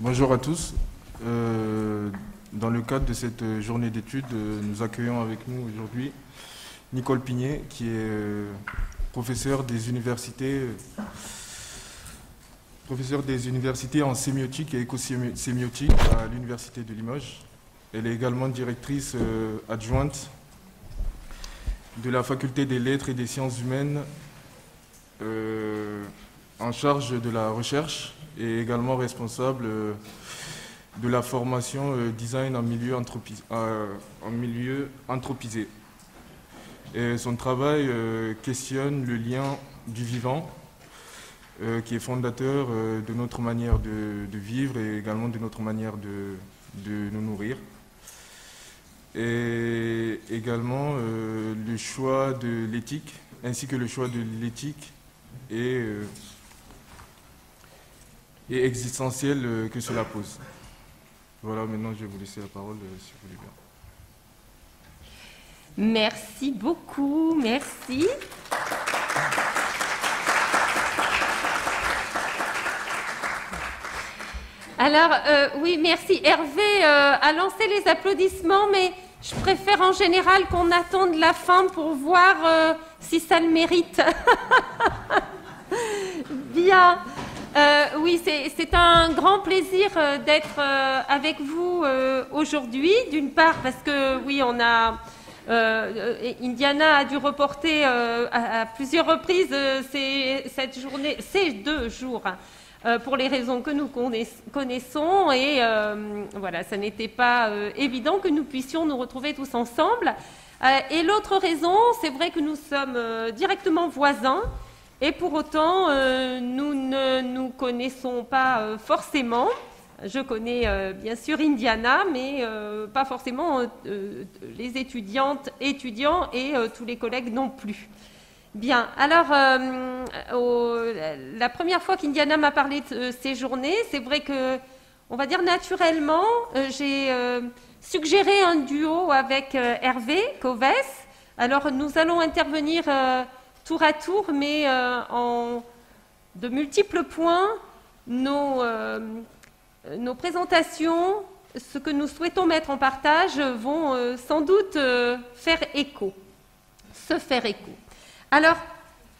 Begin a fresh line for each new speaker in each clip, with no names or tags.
Bonjour à tous. Dans le cadre de cette journée d'études, nous accueillons avec nous aujourd'hui Nicole Pignet, qui est professeure des universités en sémiotique et écosémiotique à l'Université de Limoges. Elle est également directrice adjointe de la Faculté des Lettres et des Sciences Humaines en charge de la recherche et également responsable de la formation design en milieu anthropisé. Et son travail questionne le lien du vivant qui est fondateur de notre manière de vivre et également de notre manière de nous nourrir. Et également le choix de l'éthique, ainsi que le choix de l'éthique et existentiel que cela pose. Voilà, maintenant je vais vous laisser la parole si vous voulez bien.
Merci beaucoup, merci. Alors, oui, merci. Hervé a lancé les applaudissements, mais je préfère en général qu'on attende la fin pour voir si ça le mérite. Bien. Oui, c'est un grand plaisir d'être avec vous aujourd'hui. D'une part, parce que, oui, Indiana a dû reporter à plusieurs reprises ces 2 jours. Pour les raisons que nous connaissons et voilà, ça n'était pas évident que nous puissions nous retrouver tous ensemble. Et l'autre raison, c'est vrai que nous sommes directement voisins et pour autant nous ne nous connaissons pas forcément. Je connais bien sûr Indiana, mais pas forcément les étudiantes, étudiants et tous les collègues non plus. Bien, alors, la première fois qu'Indiana m'a parlé de ces journées, c'est vrai que, on va dire naturellement, j'ai suggéré un duo avec Hervé Covès. Alors, nous allons intervenir tour à tour, mais en de multiples points, nos présentations, ce que nous souhaitons mettre en partage, vont sans doute se faire écho. Alors,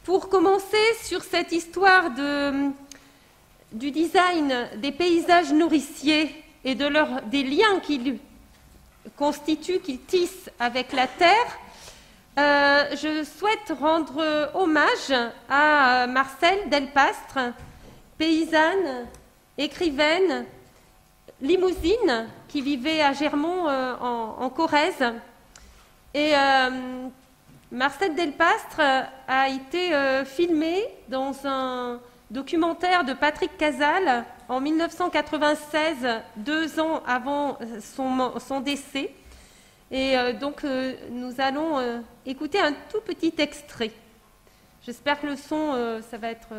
pour commencer sur cette histoire du design des paysages nourriciers et des liens qu'ils constituent, qu'ils tissent avec la terre, je souhaite rendre hommage à Marcelle Delpastre, paysanne, écrivaine, limousine, qui vivait à Germont en Corrèze. Et Marcelle Delpastre a été filmée dans un documentaire de Patrick Casal en 1996, 2 ans avant son décès. Et donc nous allons écouter un tout petit extrait. J'espère que le son, ça va être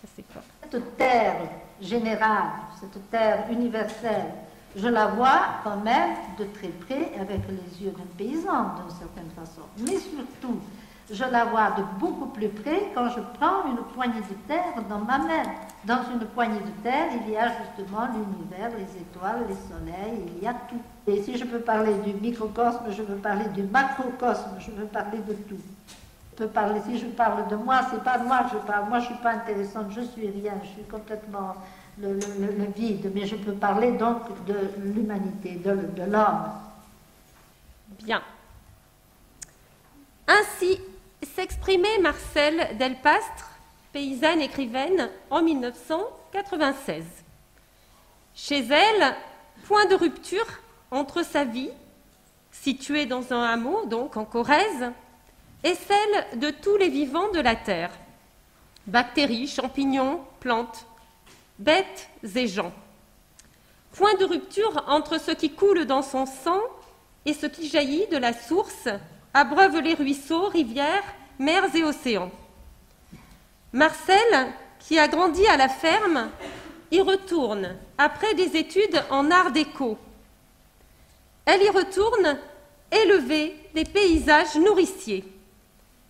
assez fort.
Cette terre générale, cette terre universelle, je la vois quand même de très près avec les yeux d'un paysan d'une certaine façon. Mais surtout, je la vois de beaucoup plus près quand je prends une poignée de terre dans ma main. Dans une poignée de terre, il y a justement l'univers, les étoiles, les soleils, il y a tout. Et si je peux parler du microcosme, je veux parler du macrocosme, je veux parler de tout. Si je parle de moi, c'est pas de moi que je parle. Moi, je suis pas intéressante, je suis rien, je suis complètement le vide. Mais je peux parler donc de l'humanité, de l'homme.
Bien. Ainsi s'exprimait Marcelle Delpastre, paysanne écrivaine, en 1996. Chez elle, point de rupture entre sa vie, située dans un hameau, donc en Corrèze, et celle de tous les vivants de la terre, bactéries, champignons, plantes, bêtes et gens. Point de rupture entre ce qui coule dans son sang et ce qui jaillit de la source, abreuve les ruisseaux, rivières, mers et océans. Marcelle, qui a grandi à la ferme, y retourne après des études en art déco. Elle y retourne élever des paysages nourriciers.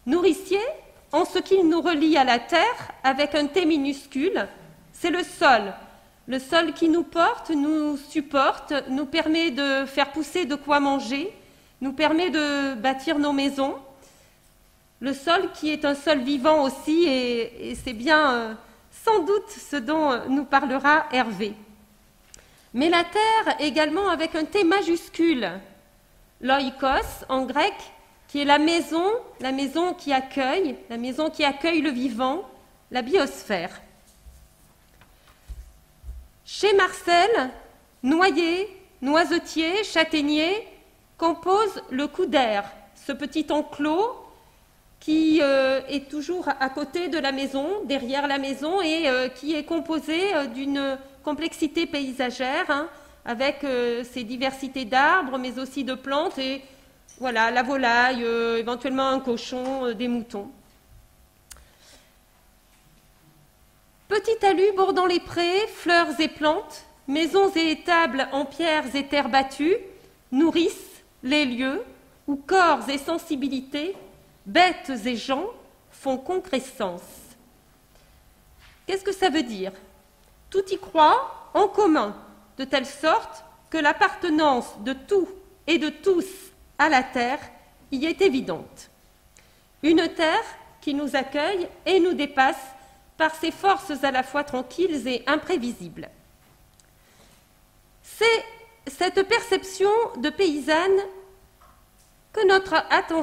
Nourriciers en ce qu'il nous relie à la terre avec un T minuscule, c'est le sol, Le sol qui nous porte, nous supporte, nous permet de faire pousser de quoi manger, nous permet de bâtir nos maisons. Le sol qui est un sol vivant aussi, et c'est bien sans doute ce dont nous parlera Hervé. Mais la terre également avec un T majuscule, l'oikos en grec, qui est la maison qui accueille le vivant, la biosphère. Chez Marcel, noyer, noisetier, châtaignier composent le couder, ce petit enclos qui est toujours à côté de la maison, derrière la maison, et qui est composé d'une complexité paysagère, avec ses diversités d'arbres, mais aussi de plantes, et voilà, la volaille, éventuellement un cochon, des moutons. Petit talus bordant les prés, fleurs et plantes, maisons et étables en pierres et terres battues, nourrissent les lieux où corps et sensibilités, bêtes et gens font concrescence. Qu'est-ce que ça veut dire? Tout y croit en commun, de telle sorte que l'appartenance de tout et de tous à la terre y est évidente. Une terre qui nous accueille et nous dépasse par ses forces à la fois tranquilles et imprévisibles. C'est cette perception de paysanne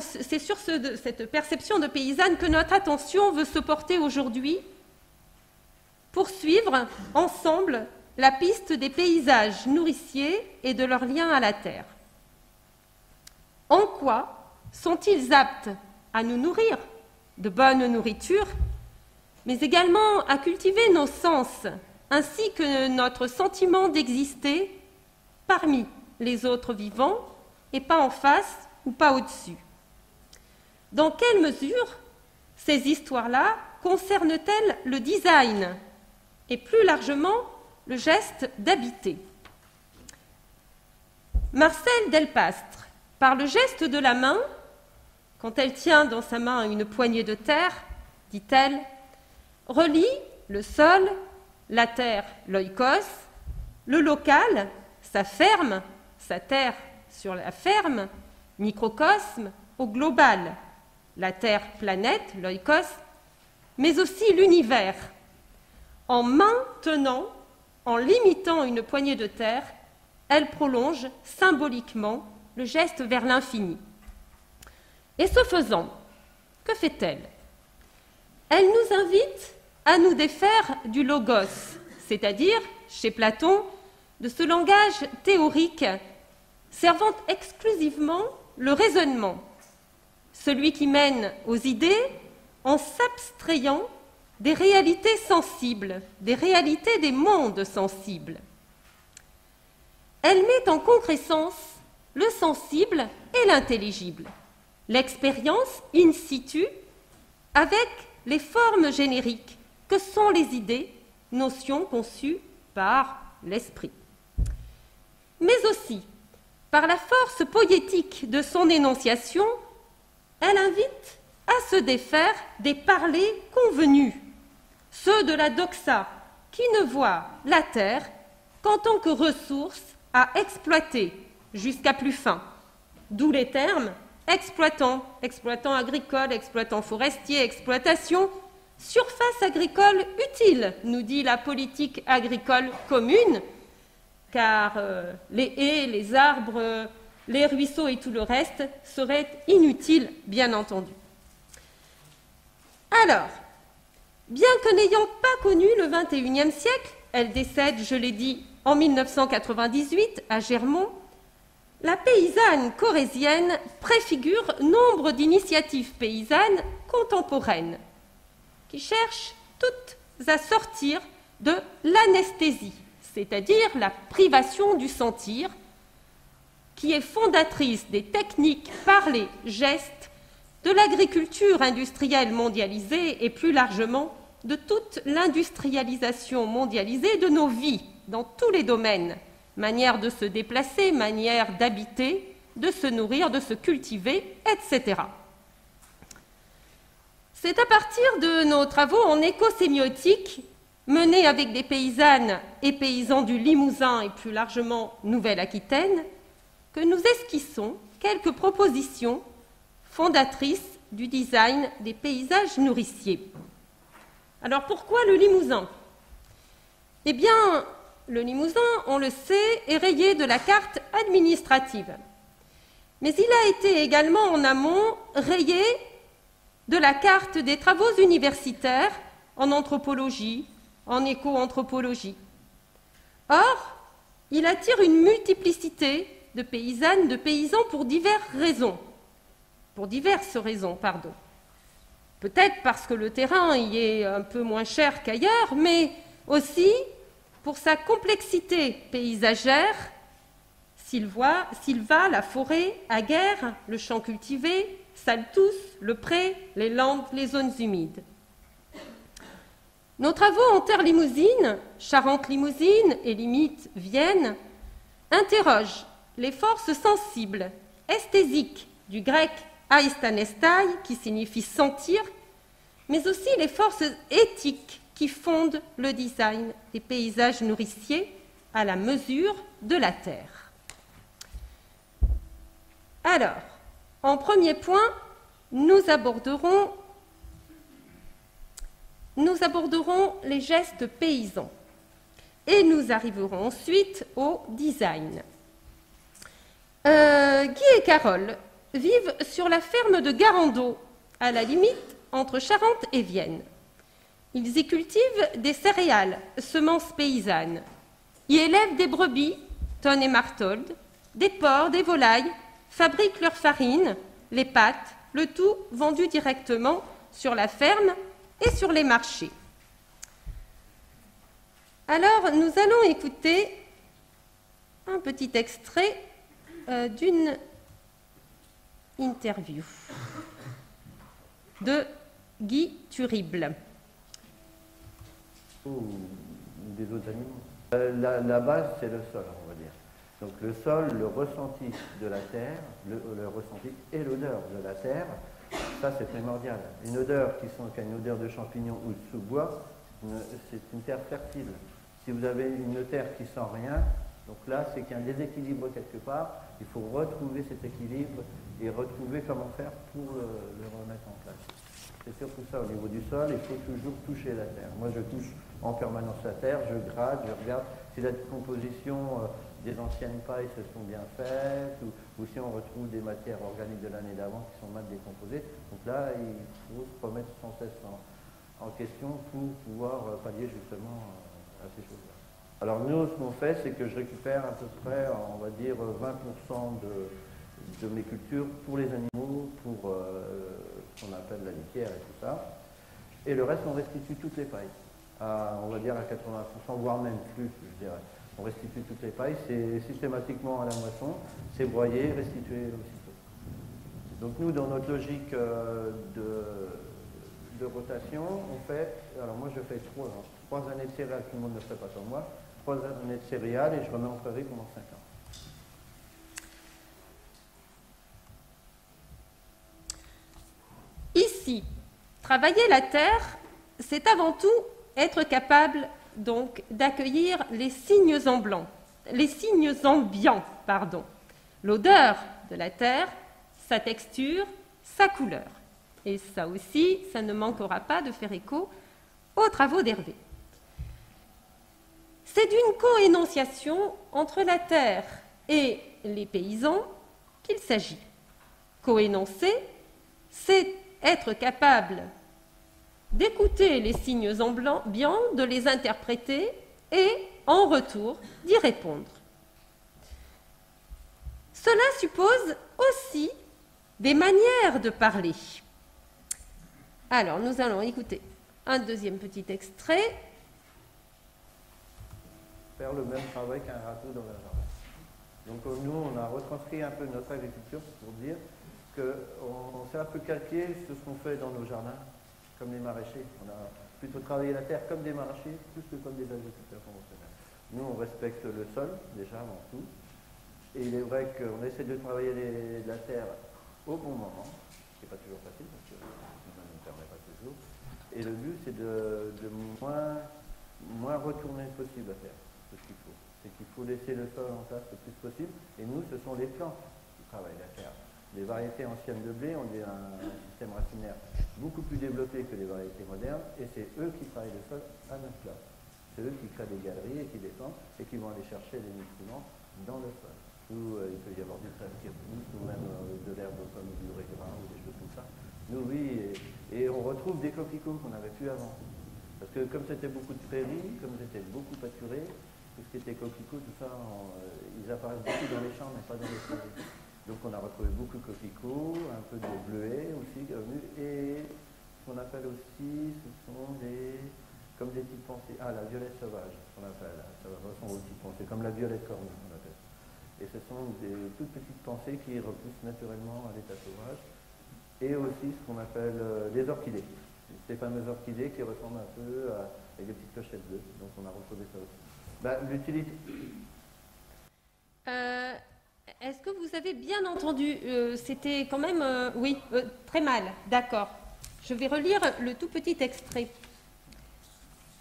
c'est sur cette perception de paysanne que notre attention veut se porter aujourd'hui pour suivre ensemble la piste des paysages nourriciers et de leur lien à la terre. En quoi sont-ils aptes à nous nourrir de bonne nourriture, mais également à cultiver nos sens, ainsi que notre sentiment d'exister parmi les autres vivants et pas en face ou pas au-dessus? Dans quelle mesure ces histoires-là concernent-elles le design et plus largement le geste d'habiter? Marcel Delpastre, par le geste de la main, quand elle tient dans sa main une poignée de terre, dit-elle, relie le sol, la terre, l'oikos, le local, sa ferme, sa terre sur la ferme, microcosme, au global, la terre planète, l'oikos, mais aussi l'univers. En maintenant, en limitant une poignée de terre, elle prolonge symboliquement le geste vers l'infini. Et ce faisant, que fait-elle? Elle nous invite à nous défaire du logos, c'est-à-dire, chez Platon, de ce langage théorique servant exclusivement le raisonnement, celui qui mène aux idées en s'abstrayant des réalités sensibles, des réalités des mondes sensibles. Elle met en concrescence le sensible et l'intelligible, l'expérience in situ avec les formes génériques que sont les idées, notions conçues par l'esprit. Mais aussi, par la force poétique de son énonciation, elle invite à se défaire des parlers convenus, ceux de la doxa, qui ne voient la terre qu'en tant que ressource à exploiter jusqu'à plus fin, d'où les termes exploitant, exploitant agricole, exploitant forestier, exploitation, surface agricole utile, nous dit la politique agricole commune, car les haies, les arbres, les ruisseaux et tout le reste seraient inutiles, bien entendu. Alors, bien que n'ayant pas connu le XXIe siècle, elle décède, je l'ai dit, en 1998 à Germont, la paysanne corrézienne préfigure nombre d'initiatives paysannes contemporaines qui cherchent toutes à sortir de l'anesthésie, c'est-à-dire la privation du sentir, qui est fondatrice des techniques parlées, gestes, de l'agriculture industrielle mondialisée et plus largement de toute l'industrialisation mondialisée de nos vies dans tous les domaines, manière de se déplacer, manière d'habiter, de se nourrir, de se cultiver, etc. C'est à partir de nos travaux en écosémiotique menée avec des paysannes et paysans du Limousin et plus largement Nouvelle-Aquitaine, que nous esquissons quelques propositions fondatrices du design des paysages nourriciers. Alors pourquoi le Limousin? Eh bien, le Limousin, on le sait, est rayé de la carte administrative. Mais il a été également en amont rayé de la carte des travaux universitaires en anthropologie, en éco-anthropologie. Or, il attire une multiplicité de paysannes, de paysans pour diverses raisons. Peut-être parce que le terrain y est un peu moins cher qu'ailleurs, mais aussi pour sa complexité paysagère, Sylva, la forêt, Aguerre, le champ cultivé, Saltous, le pré, les landes, les zones humides. Nos travaux en terre limousine, Charente-Limousine et limite Vienne, interrogent les forces sensibles, esthésiques, du grec aistanestai, qui signifie sentir, mais aussi les forces éthiques qui fondent le design des paysages nourriciers à la mesure de la terre. Alors, en premier point, nous aborderons les gestes paysans et nous arriverons ensuite au design. Guy et Carole vivent sur la ferme de Garandot, à la limite entre Charente et Vienne. Ils y cultivent des céréales, semences paysannes, y élèvent des brebis, tonnes et martoldes, des porcs, des volailles, fabriquent leur farine, les pâtes, le tout vendu directement sur la ferme et sur les marchés. Alors, nous allons écouter un petit extrait d'une interview de Guy Turible.
Des autres animaux. La base, c'est le sol, on va dire. Donc le sol, le ressenti de la terre, le ressenti et l'odeur de la terre, ça c'est primordial. Une odeur qui a une odeur de champignon ou de sous-bois, c'est une terre fertile. Si vous avez une terre qui sent rien, donc là c'est qu'il y a un déséquilibre quelque part, il faut retrouver cet équilibre et retrouver comment faire pour le remettre en place. C'est surtout ça au niveau du sol, il faut toujours toucher la terre. Moi je touche en permanence la terre, je gratte, je regarde si la décomposition des anciennes pailles se sont bien faites ou si on retrouve des matières organiques de l'année d'avant qui sont mal décomposées. Donc là, il faut se remettre sans cesse en question pour pouvoir pallier justement à ces choses-là. Alors nous, ce qu'on fait, c'est que je récupère à peu près, on va dire, 20% de mes cultures pour les animaux, pour ce qu'on appelle la litière et tout ça. Et le reste, on restitue toutes les pailles. On va dire à 80%, voire même plus, je dirais. On restitue toutes les pailles, c'est systématiquement à la moisson, c'est broyé, restitué aussitôt. Donc nous, dans notre logique de rotation, on fait, alors moi je fais 3 années de céréales, tout le monde ne fait pas comme moi, 3 années de céréales et je remets en prairie pendant 5 ans.
Ici, travailler la terre, c'est avant tout être capable donc d'accueillir les signes ambiants, l'odeur de la terre, sa texture, sa couleur. Et ça aussi, ça ne manquera pas de faire écho aux travaux d'Hervé. C'est d'une coénonciation entre la terre et les paysans qu'il s'agit. Coénoncer, c'est être capable d'écouter les signes ambiants, de les interpréter et, en retour, d'y répondre. Cela suppose aussi des manières de parler. Alors, nous allons écouter un deuxième petit extrait.
Faire le même travail qu'un râteau dans la jardin. Donc nous, on a retranscrit un peu notre agriculture pour dire qu'on s'est un peu calqué sur ce qu'on fait dans nos jardins, comme les maraîchers. On a plutôt travaillé la terre comme des maraîchers, plus que comme des agriculteurs conventionnels. Nous, on respecte le sol, déjà, avant tout. Et il est vrai qu'on essaie de travailler la terre au bon moment, ce qui n'est pas toujours facile, parce que ça ne nous permet pas toujours. Et le but, c'est de moins moins retourné possible à faire, ce qu'il faut. C'est qu'il faut laisser le sol en place le plus possible, et nous, ce sont les plantes qui travaillent la terre. Les variétés anciennes de blé ont un système racinaire beaucoup plus développé que les variétés modernes, et c'est eux qui travaillent le sol à notre place. C'est eux qui créent des galeries et qui descendent, et qui vont aller chercher les nutriments dans le sol. Ou il peut y avoir du trèfle qui repousse, ou même de l'herbe comme du régras ou des choses comme ça. Nous, oui, et on retrouve des coquelicots qu'on n'avait plus avant. Parce que comme c'était beaucoup de prairies, comme c'était beaucoup pâturé, tout ce qui était coquelicots, tout ça, ils apparaissent beaucoup dans les champs, mais pas dans les prairies. Donc on a retrouvé beaucoup de coquelicots, un peu de bleuets aussi, et ce qu'on appelle aussi, ce sont comme des petites pensées. Ah, la violette sauvage, qu'on appelle. Ça ressemble aux petites pensées, comme la violette cornue, on appelle. Et ce sont des toutes petites pensées qui repoussent naturellement à l'état sauvage. Et aussi ce qu'on appelle des orchidées. Ces fameuses orchidées qui ressemblent un peu avec des petites clochettes bleues. Donc on a retrouvé ça aussi. L'utilité.
Est-ce que vous avez bien entendu? C'était quand même... oui, très mal, d'accord. Je vais relire le tout petit extrait.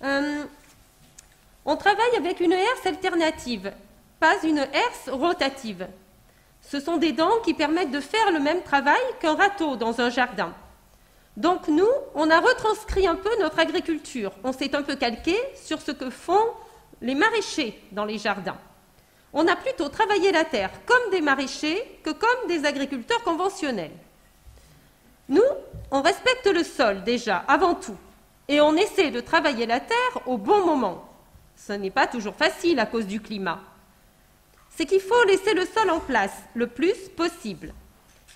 On travaille avec une herse alternative, pas une herse rotative. Ce sont des dents qui permettent de faire le même travail qu'un râteau dans un jardin. Donc nous, on a retranscrit un peu notre agriculture. On s'est un peu calqué sur ce que font les maraîchers dans les jardins. On a plutôt travaillé la terre comme des maraîchers que comme des agriculteurs conventionnels. Nous, on respecte le sol déjà, avant tout, et on essaie de travailler la terre au bon moment. Ce n'est pas toujours facile à cause du climat. C'est qu'il faut laisser le sol en place le plus possible.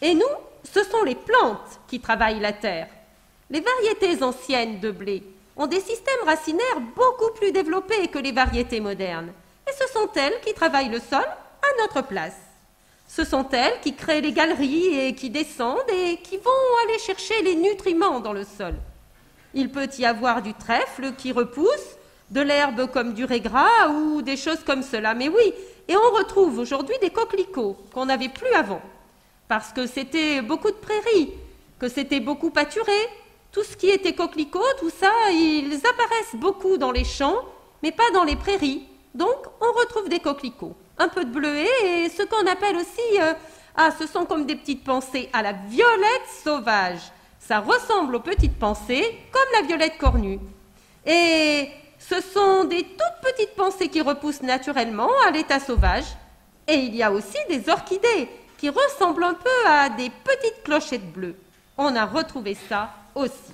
Et nous, ce sont les plantes qui travaillent la terre. Les variétés anciennes de blé ont des systèmes racinaires beaucoup plus développés que les variétés modernes. Et ce sont elles qui travaillent le sol à notre place. Ce sont elles qui créent les galeries et qui descendent et qui vont aller chercher les nutriments dans le sol. Il peut y avoir du trèfle qui repousse, de l'herbe comme du régras ou des choses comme cela. Mais oui, et on retrouve aujourd'hui des coquelicots qu'on n'avait plus avant. Parce que c'était beaucoup de prairies, que c'était beaucoup pâturé. Tout ce qui était coquelicots, tout ça, ils apparaissent beaucoup dans les champs, mais pas dans les prairies. Donc, on retrouve des coquelicots, un peu de bleuets et ce qu'on appelle aussi, ce sont comme des petites pensées à la violette sauvage. Ça ressemble aux petites pensées, comme la violette cornue. Et ce sont des toutes petites pensées qui repoussent naturellement à l'état sauvage. Et il y a aussi des orchidées qui ressemblent un peu à des petites clochettes bleues. On a retrouvé ça aussi.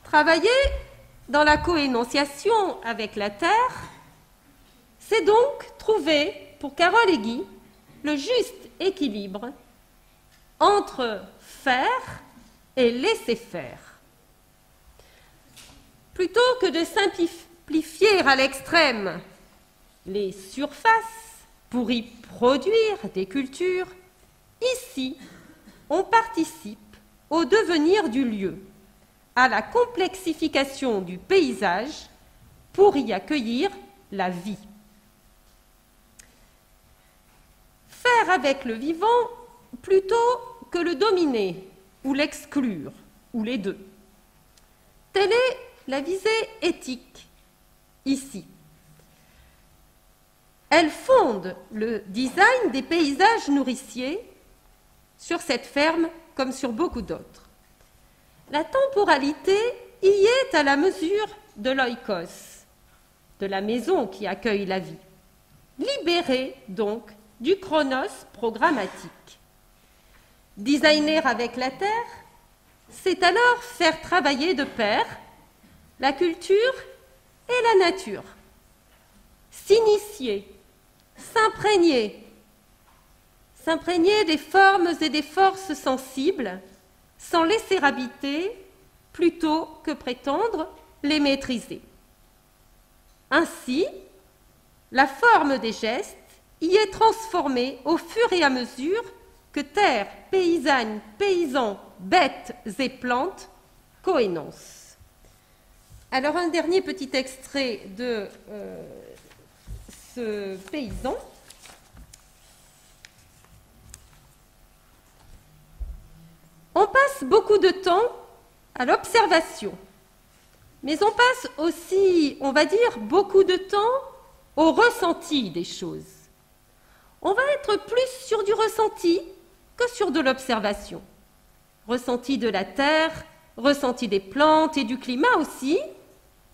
Travailler dans la coénonciation avec la terre, c'est donc trouver, pour Carole et Guy, le juste équilibre entre faire et laisser faire. Plutôt que de simplifier à l'extrême les surfaces pour y produire des cultures, ici, on participe au devenir du lieu, à la complexification du paysage pour y accueillir la vie. Faire avec le vivant plutôt que le dominer ou l'exclure, ou les deux. Telle est la visée éthique, ici. Elle fonde le design des paysages nourriciers sur cette ferme comme sur beaucoup d'autres. La temporalité y est à la mesure de l'oikos, de la maison qui accueille la vie, libérée donc du chronos programmatique. Designer avec la terre, c'est alors faire travailler de pair la culture et la nature, s'initier, s'imprégner des formes et des forces sensibles, sans laisser habiter plutôt que prétendre les maîtriser. Ainsi, la forme des gestes y est transformée au fur et à mesure que terre, paysanne, paysans, bêtes et plantes coénoncent. Alors un dernier petit extrait de ce paysan. On passe beaucoup de temps à l'observation, Mais on passe aussi, on va dire, beaucoup de temps au ressenti des choses. On va être plus sur du ressenti que sur de l'observation. Ressenti de la terre, ressenti des plantes et du climat aussi,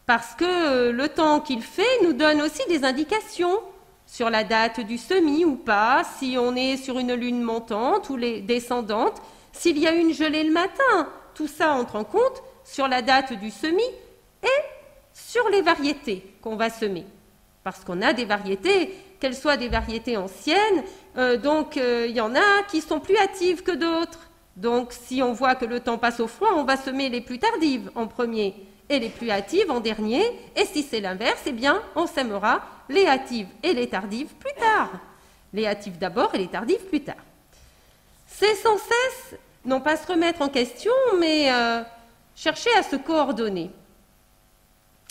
parce que le temps qu'il fait nous donne aussi des indications sur la date du semis ou pas, si on est sur une lune montante ou descendante, s'il y a une gelée le matin. Tout ça entre en compte sur la date du semis et sur les variétés qu'on va semer. Parce qu'on a des variétés, qu'elles soient des variétés anciennes, donc il y en a qui sont plus hâtives que d'autres. Donc si on voit que le temps passe au froid, on va semer les plus tardives en premier et les plus hâtives en dernier. Et si c'est l'inverse, eh bien on sèmera les hâtives et les tardives plus tard. Les hâtives d'abord et les tardives plus tard. C'est sans cesse, non pas se remettre en question, mais chercher à se coordonner.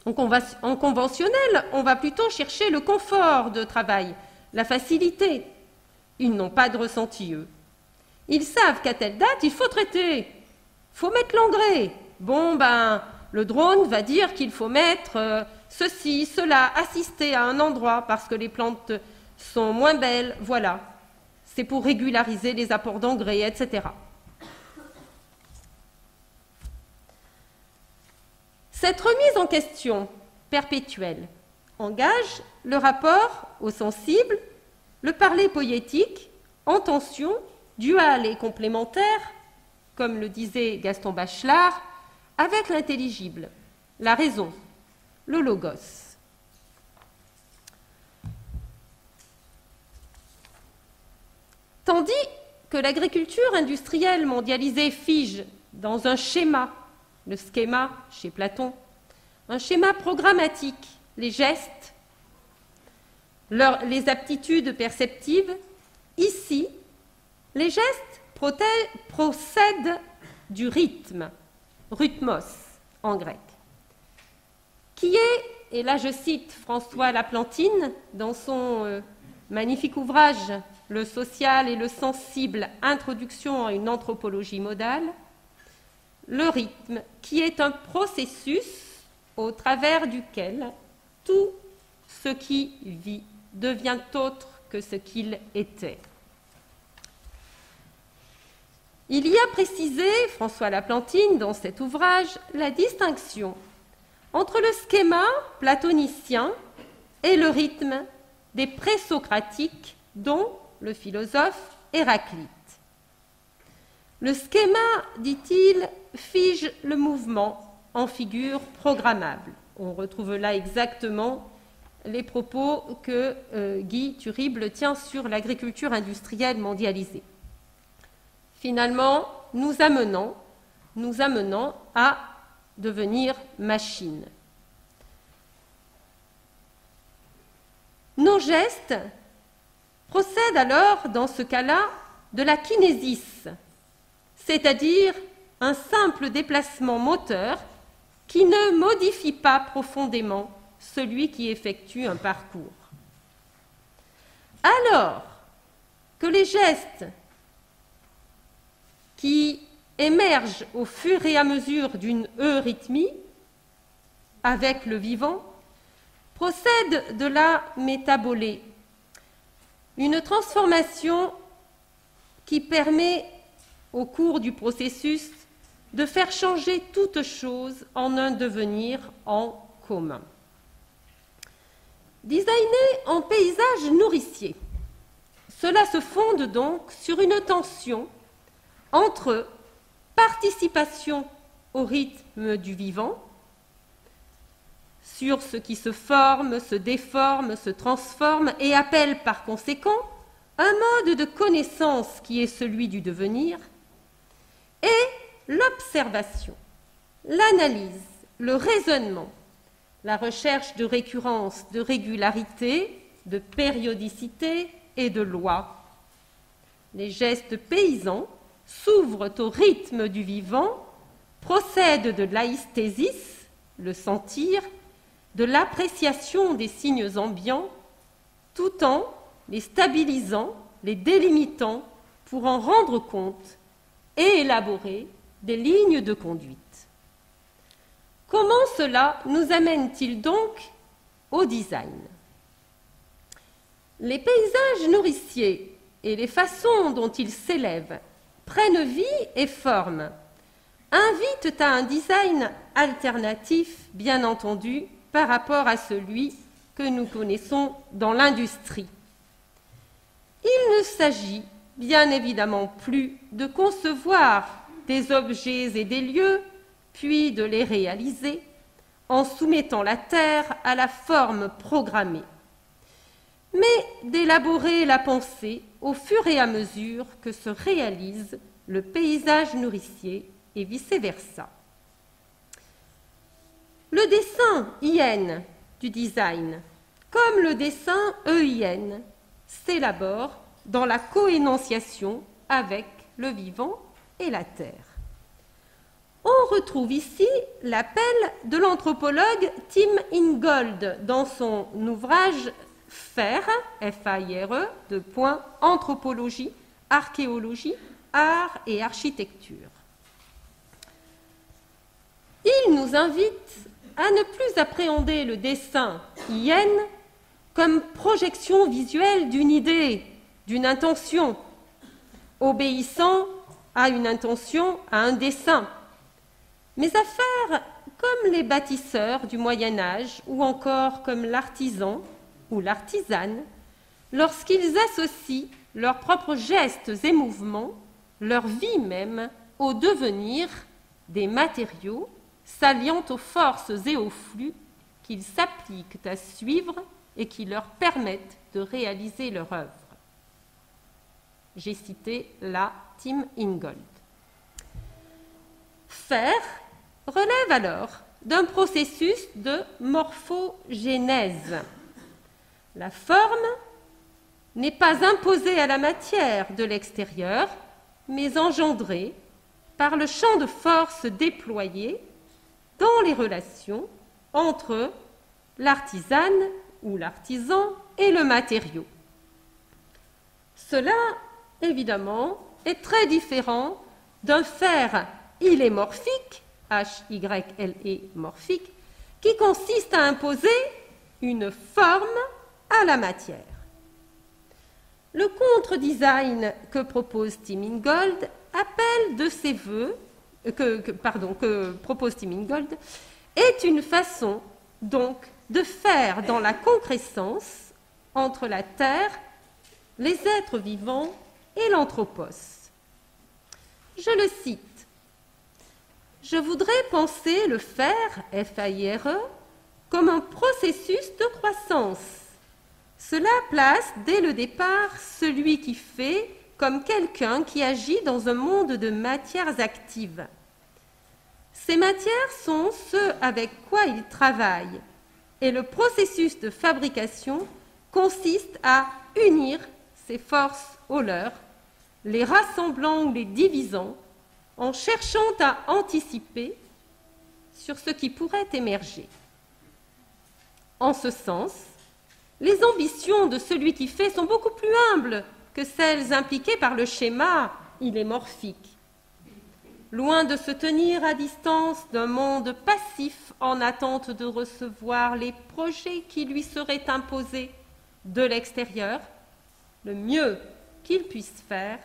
En conventionnel, on va plutôt chercher le confort de travail, la facilité. Ils n'ont pas de ressenti, eux. Ils savent qu'à telle date, il faut traiter, il faut mettre l'engrais. Bon, ben, le drone va dire qu'il faut mettre ceci, cela, assister à un endroit parce que les plantes sont moins belles, voilà. C'est pour régulariser les apports d'engrais, etc. Cette remise en question perpétuelle engage le rapport au sensible, le parler poétique, en tension, dual et complémentaire, comme le disait Gaston Bachelard, avec l'intelligible, la raison, le logos. Tandis que l'agriculture industrielle mondialisée fige dans un schéma, le schéma chez Platon, un schéma programmatique, les gestes, les aptitudes perceptives, ici, les gestes procèdent du rythme, rhythmos en grec, qui est, et là je cite François Laplantine dans son magnifique ouvrage « Le social et le sensible, introduction à une anthropologie modale », le rythme qui est un processus au travers duquel tout ce qui vit devient autre que ce qu'il était. Il y a précisé, François Laplantine, dans cet ouvrage, la distinction entre le schéma platonicien et le rythme des présocratiques, dont le philosophe Héraclite. Le schéma, dit-il, fige le mouvement en figure programmable. On retrouve là exactement les propos que Guy Thurible tient sur l'agriculture industrielle mondialisée. Finalement, nous amenant à devenir machines. Nos gestes procèdent alors, dans ce cas-là, de la kinésis, c'est-à-dire un simple déplacement moteur qui ne modifie pas profondément celui qui effectue un parcours. Alors que les gestes qui émergent au fur et à mesure d'une eurythmie avec le vivant procèdent de la métabolée, une transformation qui permet au cours du processus de faire changer toute chose en un devenir en commun. Designer en paysage nourricier, cela se fonde donc sur une tension entre participation au rythme du vivant, sur ce qui se forme, se déforme, se transforme et appelle par conséquent un mode de connaissance qui est celui du devenir, et l'observation, l'analyse, le raisonnement, la recherche de récurrence, de régularité, de périodicité et de loi. Les gestes paysans s'ouvrent au rythme du vivant, procèdent de l'aïsthésis, le sentir, de l'appréciation des signes ambiants, tout en les stabilisant, les délimitant pour en rendre compte et élaborer des lignes de conduite. Comment cela nous amène-t-il donc au design? Les paysages nourriciers et les façons dont ils s'élèvent, prennent vie et forme, invitent à un design alternatif, bien entendu, par rapport à celui que nous connaissons dans l'industrie. Il ne s'agit bien évidemment plus de concevoir des objets et des lieux, puis de les réaliser en soumettant la terre à la forme programmée, mais d'élaborer la pensée au fur et à mesure que se réalise le paysage nourricier et vice-versa. Le dessin IN du design, comme le dessin EIN, s'élabore dans la coénonciation avec le vivant et la terre. On retrouve ici l'appel de l'anthropologue Tim Ingold dans son ouvrage FAIRE, F-A-I-R-E, anthropologie, archéologie, art et architecture. Il nous invite à ne plus appréhender le dessin IN comme projection visuelle d'une idée, d'une intention, obéissant à une intention, à un dessin, mais à faire comme les bâtisseurs du Moyen-Âge ou encore comme l'artisan ou l'artisane, lorsqu'ils associent leurs propres gestes et mouvements, leur vie même, au devenir des matériaux s'alliant aux forces et aux flux qu'ils s'appliquent à suivre et qui leur permettent de réaliser leur œuvre. J'ai cité là Tim Ingold. Faire relève alors d'un processus de morphogénèse. La forme n'est pas imposée à la matière de l'extérieur, mais engendrée par le champ de force déployé dans les relations entre l'artisane ou l'artisan et le matériau. Cela, évidemment, est très différent d'un faire illémorphique, H-Y-L-E morphique, qui consiste à imposer une forme à la matière. Le contre-design que propose Tim Ingold appelle de ses voeux, que propose Tim Ingold, est une façon donc de faire dans la concrescence entre la terre, les êtres vivants et l'anthropos. Je le cite. Je voudrais penser le faire, F-A-I-R-E, comme un processus de croissance. Cela place dès le départ celui qui fait comme quelqu'un qui agit dans un monde de matières actives. Ces matières sont ce avec quoi il travaille, et le processus de fabrication consiste à unir ces forces aux leurs, les rassemblant ou les divisant, en cherchant à anticiper sur ce qui pourrait émerger. En ce sens, les ambitions de celui qui fait sont beaucoup plus humbles que celles impliquées par le schéma illémorphique. Loin de se tenir à distance d'un monde passif en attente de recevoir les projets qui lui seraient imposés de l'extérieur, le mieux qu'il puisse faire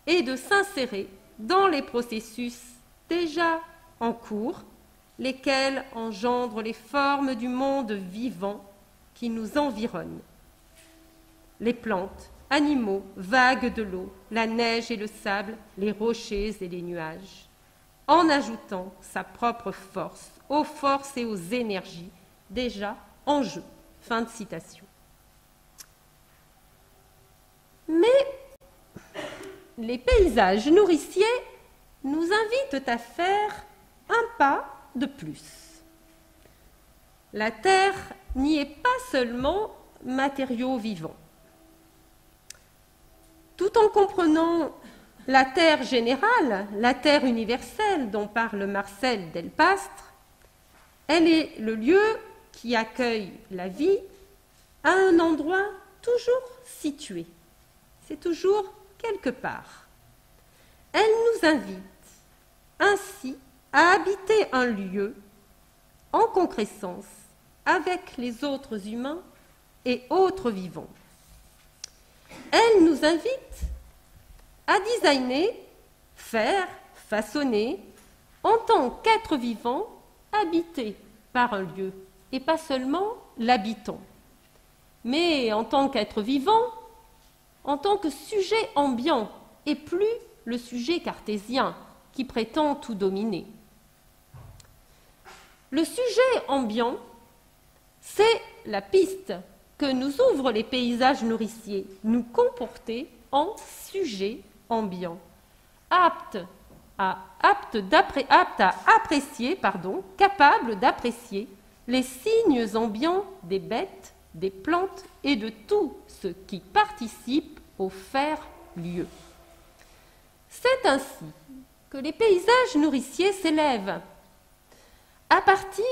est de s'insérer dans les processus déjà en cours, lesquels engendrent les formes du monde vivant qui nous environne. Les plantes, animaux, vagues de l'eau, la neige et le sable, les rochers et les nuages, en ajoutant sa propre force aux forces et aux énergies déjà en jeu. Fin de citation. Mais les paysages nourriciers nous invitent à faire un pas de plus. La terre n'y est pas seulement matériau vivant. Tout en comprenant la terre générale, la terre universelle dont parle Marcel Delpastre, elle est le lieu qui accueille la vie à un endroit toujours situé. C'est toujours quelque part. Elle nous invite ainsi à habiter un lieu en concrescence avec les autres humains et autres vivants. Elle nous invite à designer, faire, façonner, en tant qu'être vivant, habité par un lieu, et pas seulement l'habitant, mais en tant qu'être vivant, en tant que sujet ambiant, et plus le sujet cartésien qui prétend tout dominer. Le sujet ambiant, c'est la piste que nous ouvrent les paysages nourriciers, nous comporter en sujet ambiant, apte à apprécier, capable d'apprécier les signes ambiants des bêtes, des plantes et de tout ce qui participe au faire-lieu. C'est ainsi que les paysages nourriciers s'élèvent à partir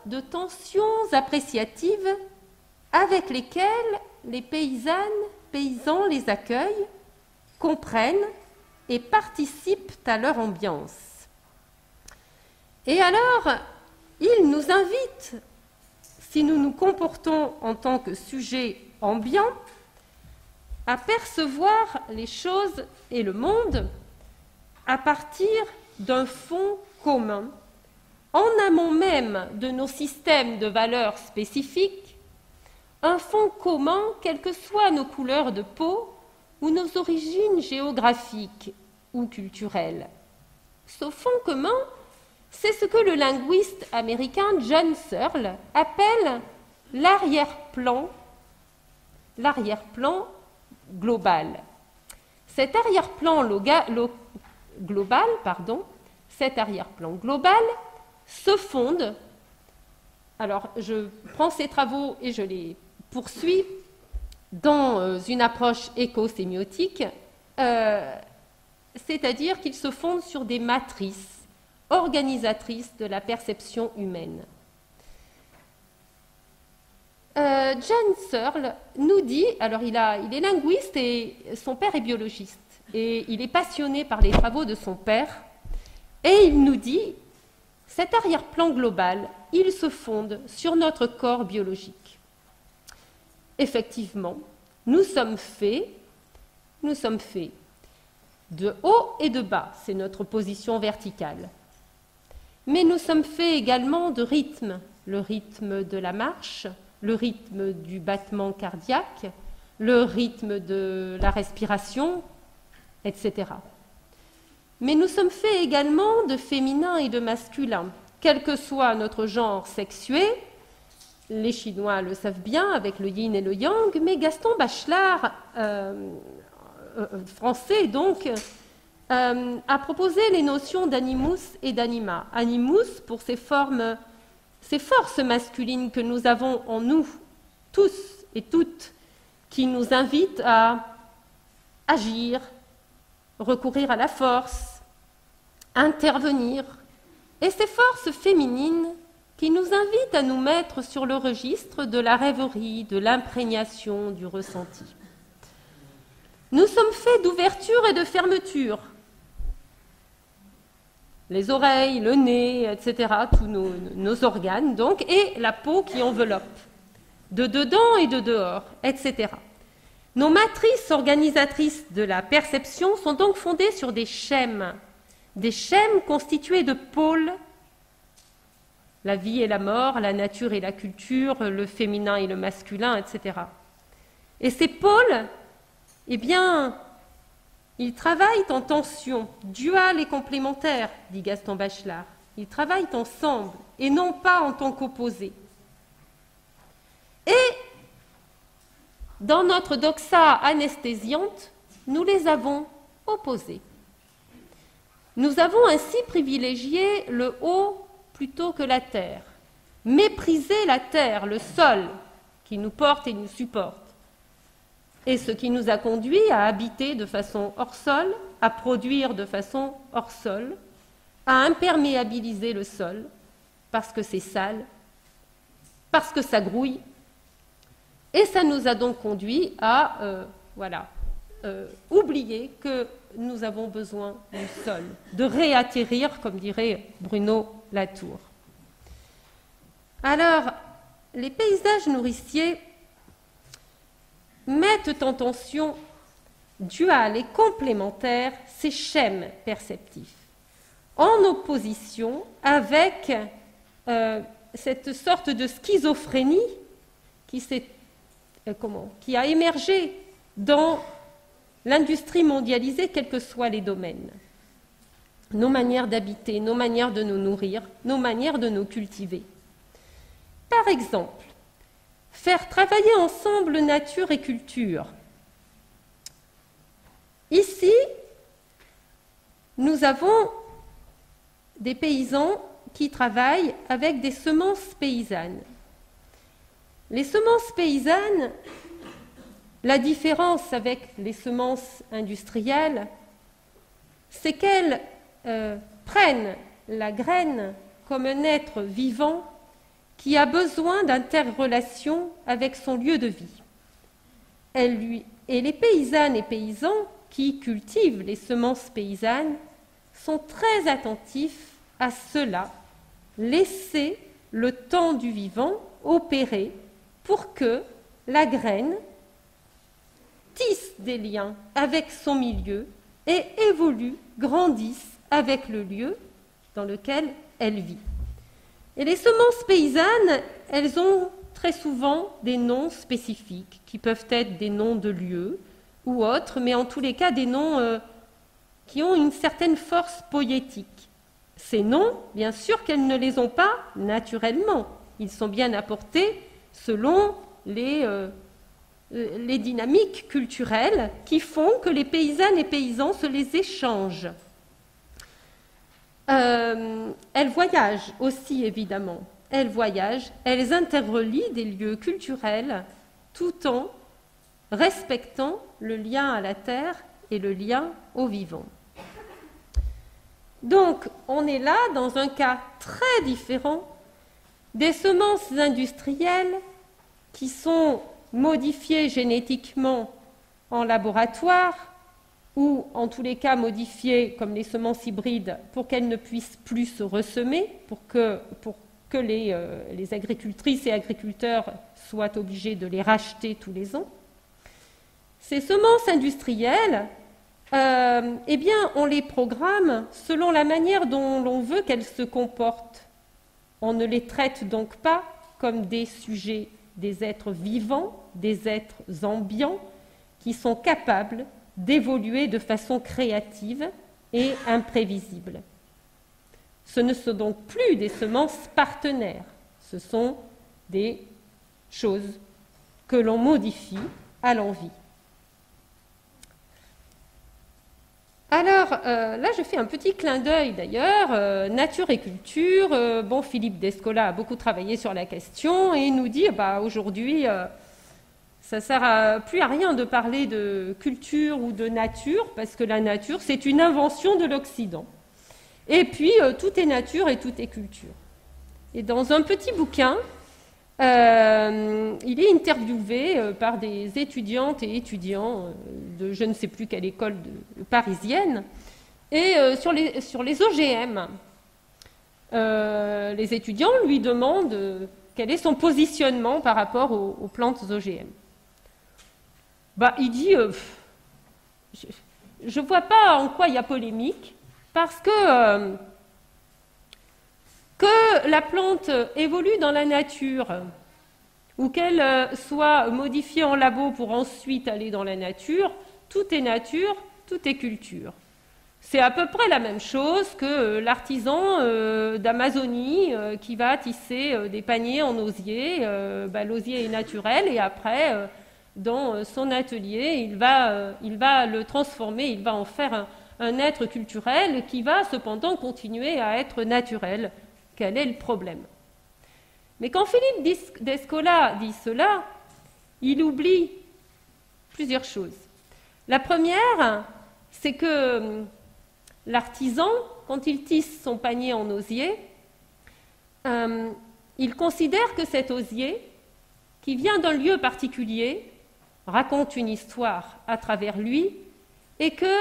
de tensions appréciatives avec lesquelles les paysans les accueillent, comprennent et participent à leur ambiance. Et alors, ils nous invitent, si nous nous comportons en tant que sujet ambiant, à percevoir les choses et le monde à partir d'un fond commun, en amont même de nos systèmes de valeurs spécifiques, un fond commun, quelles que soient nos couleurs de peau ou nos origines géographiques ou culturelles. Ce fond commun, c'est ce que le linguiste américain John Searle appelle l'arrière-plan global. Cet arrière-plan global se fonde, alors je prends ces travaux et je les poursuis dans une approche éco-sémiotique, c'est-à-dire qu'ils se fondent sur des matrices organisatrices de la perception humaine. John Searle nous dit, alors il est linguiste et son père est biologiste, et il est passionné par les travaux de son père, et il nous dit, cet arrière-plan global, il se fonde sur notre corps biologique. Effectivement, nous sommes faits de haut et de bas, c'est notre position verticale. Mais nous sommes faits également de rythme, le rythme de la marche, le rythme du battement cardiaque, le rythme de la respiration, etc. Mais nous sommes faits également de féminin et de masculin, quel que soit notre genre sexué. Les Chinois le savent bien avec le yin et le yang, mais Gaston Bachelard, français donc, a proposé les notions d'animus et d'anima. Animus pour ces forces masculines que nous avons en nous, tous et toutes, qui nous invitent à agir, recourir à la force, intervenir, et ces forces féminines qui nous invitent à nous mettre sur le registre de la rêverie, de l'imprégnation, du ressenti. Nous sommes faits d'ouverture et de fermeture. Les oreilles, le nez, etc., tous nos organes, donc, et la peau qui enveloppe, de dedans et de dehors, etc. Nos matrices organisatrices de la perception sont donc fondées sur des schèmes constitués de pôles, la vie et la mort, la nature et la culture, le féminin et le masculin, etc. Et ces pôles, eh bien, ils travaillent en tension, duale et complémentaire, dit Gaston Bachelard. Ils travaillent ensemble et non pas en tant qu'opposés. Et dans notre doxa anesthésiante, nous les avons opposés. Nous avons ainsi privilégié le haut plutôt que la terre, méprisé la terre, le sol, qui nous porte et nous supporte, et ce qui nous a conduit à habiter de façon hors sol, à produire de façon hors sol, à imperméabiliser le sol, parce que c'est sale, parce que ça grouille, et ça nous a donc conduit à oublier que nous avons besoin du sol, de réatterrir, comme dirait Bruno Latour. Alors, les paysages nourriciers mettent en tension dual et complémentaires ces schèmes perceptifs, en opposition avec cette sorte de schizophrénie qui a émergé dans l'industrie mondialisée, quels que soient les domaines. Nos manières d'habiter, nos manières de nous nourrir, nos manières de nous cultiver. Par exemple, faire travailler ensemble nature et culture. Ici, nous avons des paysans qui travaillent avec des semences paysannes. Les semences paysannes, la différence avec les semences industrielles, c'est qu'elles prennent la graine comme un être vivant qui a besoin d'interrelation avec son lieu de vie. Et les paysannes et paysans qui cultivent les semences paysannes sont très attentifs à cela, laisser le temps du vivant opérer pour que la graine tisse des liens avec son milieu et évolue, grandisse avec le lieu dans lequel elle vit. Et les semences paysannes, elles ont très souvent des noms spécifiques, qui peuvent être des noms de lieux ou autres, mais en tous les cas des noms qui ont une certaine force poétique. Ces noms, bien sûr qu'elles ne les ont pas naturellement. Ils sont bien apportés selon les dynamiques culturelles qui font que les paysannes et paysans se les échangent. Elles voyagent aussi, évidemment. Elles voyagent, elles interrelient des lieux culturels tout en respectant le lien à la terre et le lien au vivant. Donc, on est là dans un cas très différent des semences industrielles qui sont modifiées génétiquement en laboratoire ou en tous les cas modifiées comme les semences hybrides pour qu'elles ne puissent plus se ressemer, pour que les agricultrices et agriculteurs soient obligés de les racheter tous les ans. Ces semences industrielles, eh bien, on les programme selon la manière dont l'on veut qu'elles se comportent. On ne les traite donc pas comme des sujets, des êtres vivants, des êtres ambiants, qui sont capables d'évoluer de façon créative et imprévisible. Ce ne sont donc plus des semences partenaires, ce sont des choses que l'on modifie à l'envi. Alors, là, je fais un petit clin d'œil d'ailleurs, nature et culture. Philippe Descola a beaucoup travaillé sur la question et il nous dit, aujourd'hui, ça ne sert plus à rien de parler de culture ou de nature, parce que la nature, c'est une invention de l'Occident. Et puis, tout est nature et tout est culture. Et dans un petit bouquin, il est interviewé par des étudiantes et étudiants de je ne sais plus quelle école parisienne, et sur les OGM. Les étudiants lui demandent quel est son positionnement par rapport aux plantes OGM. Il dit je ne vois pas en quoi il y a polémique, parce que la plante évolue dans la nature ou qu'elle soit modifiée en labo pour ensuite aller dans la nature, tout est nature, tout est culture. C'est à peu près la même chose que l'artisan d'Amazonie qui va tisser des paniers en osier. L'osier est naturel et après, dans son atelier, il va le transformer, il va en faire un être culturel qui va cependant continuer à être naturel. Quel est le problème? Mais quand Philippe Descola dit cela, il oublie plusieurs choses. La première, c'est que l'artisan, quand il tisse son panier en osier, il considère que cet osier, qui vient d'un lieu particulier, raconte une histoire à travers lui, et que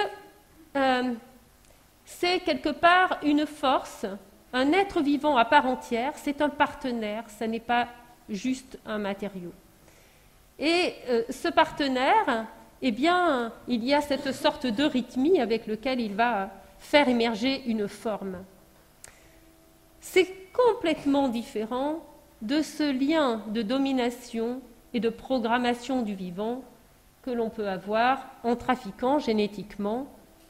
c'est quelque part une force un être vivant à part entière, c'est un partenaire, ça n'est pas juste un matériau. Et ce partenaire, eh bien, il y a cette sorte d'eurythmie avec laquelle il va faire émerger une forme. C'est complètement différent de ce lien de domination et de programmation du vivant que l'on peut avoir en trafiquant génétiquement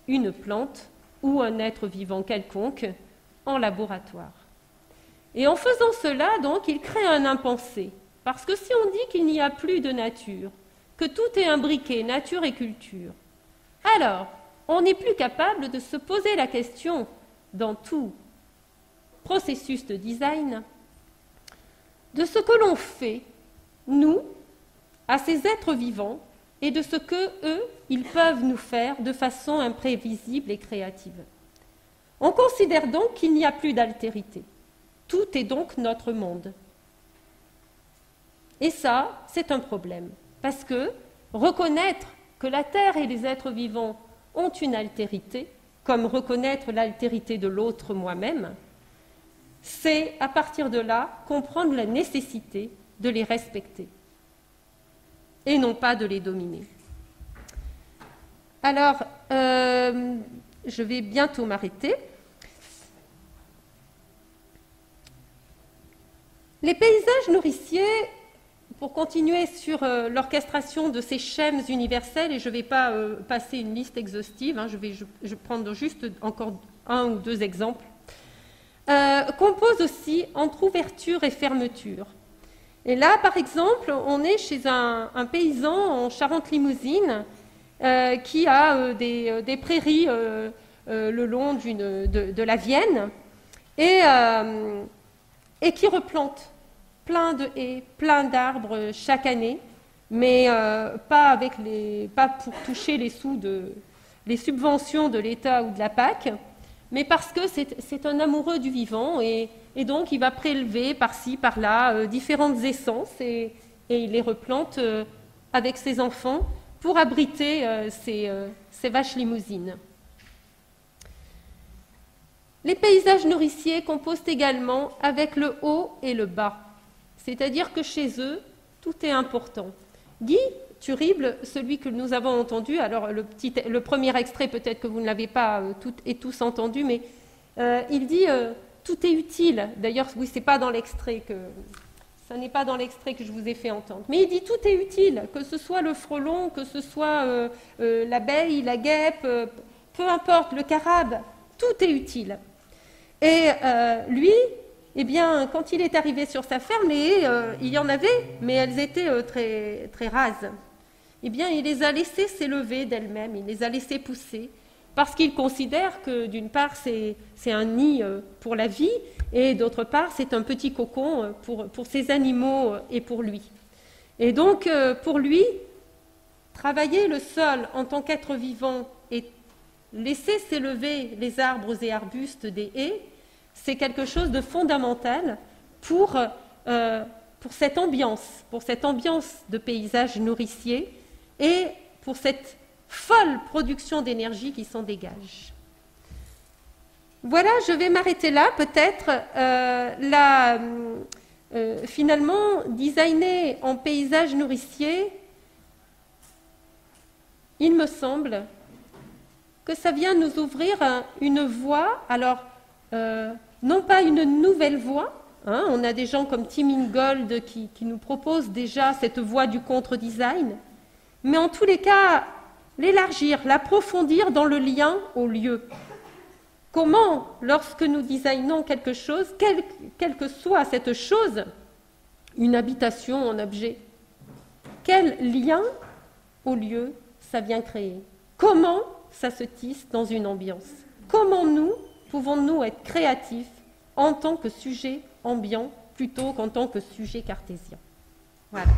une plante ou un être vivant quelconque en laboratoire. Et en faisant cela, donc, il crée un impensé. Parce que si on dit qu'il n'y a plus de nature, que tout est imbriqué, nature et culture, alors on n'est plus capable de se poser la question dans tout processus de design de ce que l'on fait, nous, à ces êtres vivants, et de ce que, eux, ils peuvent nous faire de façon imprévisible et créative. On considère donc qu'il n'y a plus d'altérité. Tout est donc notre monde. Et ça, c'est un problème, parce que reconnaître que la Terre et les êtres vivants ont une altérité, comme reconnaître l'altérité de l'autre moi-même, c'est à partir de là comprendre la nécessité de les respecter et non pas de les dominer. Alors, je vais bientôt m'arrêter. Les paysages nourriciers, pour continuer sur l'orchestration de ces schèmes universels, et je ne vais pas passer une liste exhaustive, je vais prendre juste encore un ou deux exemples, composent aussi entre ouverture et fermeture. Et là, par exemple, on est chez un paysan en Charente-Limousin qui a des prairies le long de la Vienne et qui replante plein de haies, plein d'arbres chaque année, mais pas pour toucher les subventions de l'État ou de la PAC, mais parce que c'est un amoureux du vivant et donc il va prélever par-ci, par-là différentes essences et il les replante avec ses enfants pour abriter ces vaches limousines. Les paysages nourriciers composent également avec le haut et le bas, c'est-à-dire que chez eux, tout est important. Guy Thurible, celui que nous avons entendu, alors le premier extrait, peut-être que vous ne l'avez pas toutes et tous entendu, mais il dit tout est utile. D'ailleurs, oui, ça n'est pas dans l'extrait que je vous ai fait entendre. Mais il dit tout est utile, que ce soit le frelon, que ce soit l'abeille, la guêpe, peu importe, le carabe, tout est utile. Et lui, eh bien, quand il est arrivé sur sa ferme, les haies, il y en avait, mais elles étaient très, très rases. Eh bien, il les a laissées s'élever d'elles-mêmes, il les a laissées pousser, parce qu'il considère que, d'une part, c'est un nid pour la vie, et d'autre part, c'est un petit cocon pour ses animaux et pour lui. Et donc, pour lui, travailler le sol en tant qu'être vivant et laisser s'élever les arbres et arbustes des haies, c'est quelque chose de fondamental pour cette ambiance de paysage nourricier et pour cette folle production d'énergie qui s'en dégage. Voilà, je vais m'arrêter là, peut-être. Finalement, designer en paysage nourricier, il me semble que ça vient nous ouvrir une voie, alors non pas une nouvelle voie, on a des gens comme Tim Ingold qui nous proposent déjà cette voie du contre-design, mais en tous les cas, l'élargir, l'approfondir dans le lien au lieu. Comment, lorsque nous designons quelque chose, quelle que soit cette chose, une habitation, un objet, quel lien au lieu ça vient créer? Comment ça se tisse dans une ambiance? Comment nous pouvons-nous être créatifs en tant que sujet ambiant plutôt qu'en tant que sujet cartésien? Voilà.